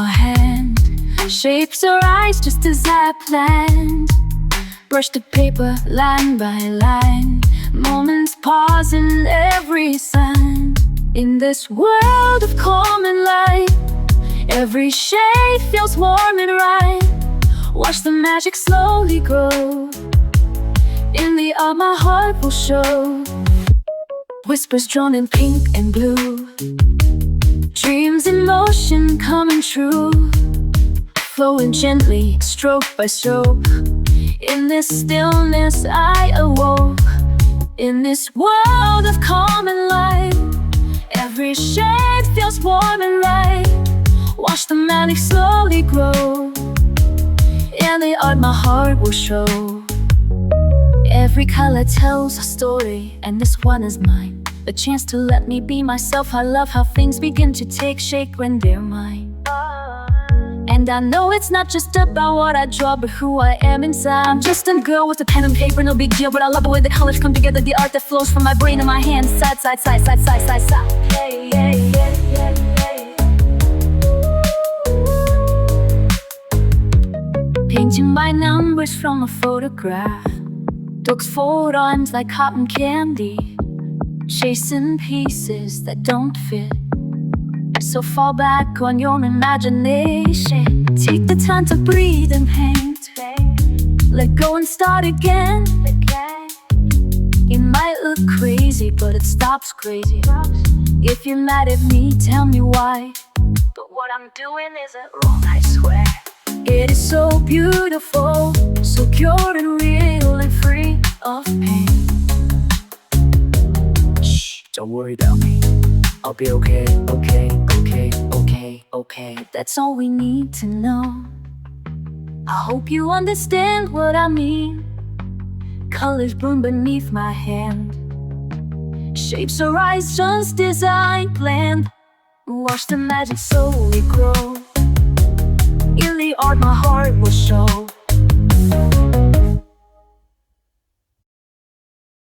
your hand. Shapes arise just as I planned. Brush the paper line by line. Moments pause in every sign. In this world of calm and light, every shade feels warm and right. Watch the magic slowly grow. In the art my heart will show. Whispers drawn in pink and blue. Dreams in motion coming true. Flowing gently, stroke by stroke. In this stillness I awoke. In this world of calm and light, every shade feels warm and right. Watch the magic slowly grow. In the art my heart will show. Every color tells a story, and this one is mine. A chance to let me be myself. I love how things begin to take shape when they're mine. And I know it's not just about what I draw, but who I am inside. I'm just a girl with a pen and paper, no big deal. But I love the way the colors come together, the art that flows from my brain and my hands. Side, side, side, side, side, side, side. Hey, hey, hey, hey, hey. Painting by numbers from a photograph. Dogs fold arms like cotton candy, chasing pieces that don't fit. So fall back on your imagination. Take the time to breathe and paint. Let go and start again. It might look crazy, but it stops crazy. If you're mad at me, tell me why. But what I'm doing isn't wrong, I swear. It is so beautiful, so pure and real and free of pain. Shh, don't worry about me. I'll be okay, okay, okay, okay, okay. That's all we need to know. I hope you understand what I mean. Colors bloom beneath my hand. Shapes arise just as I planned. Watch the magic slowly grow. In the art my heart will show.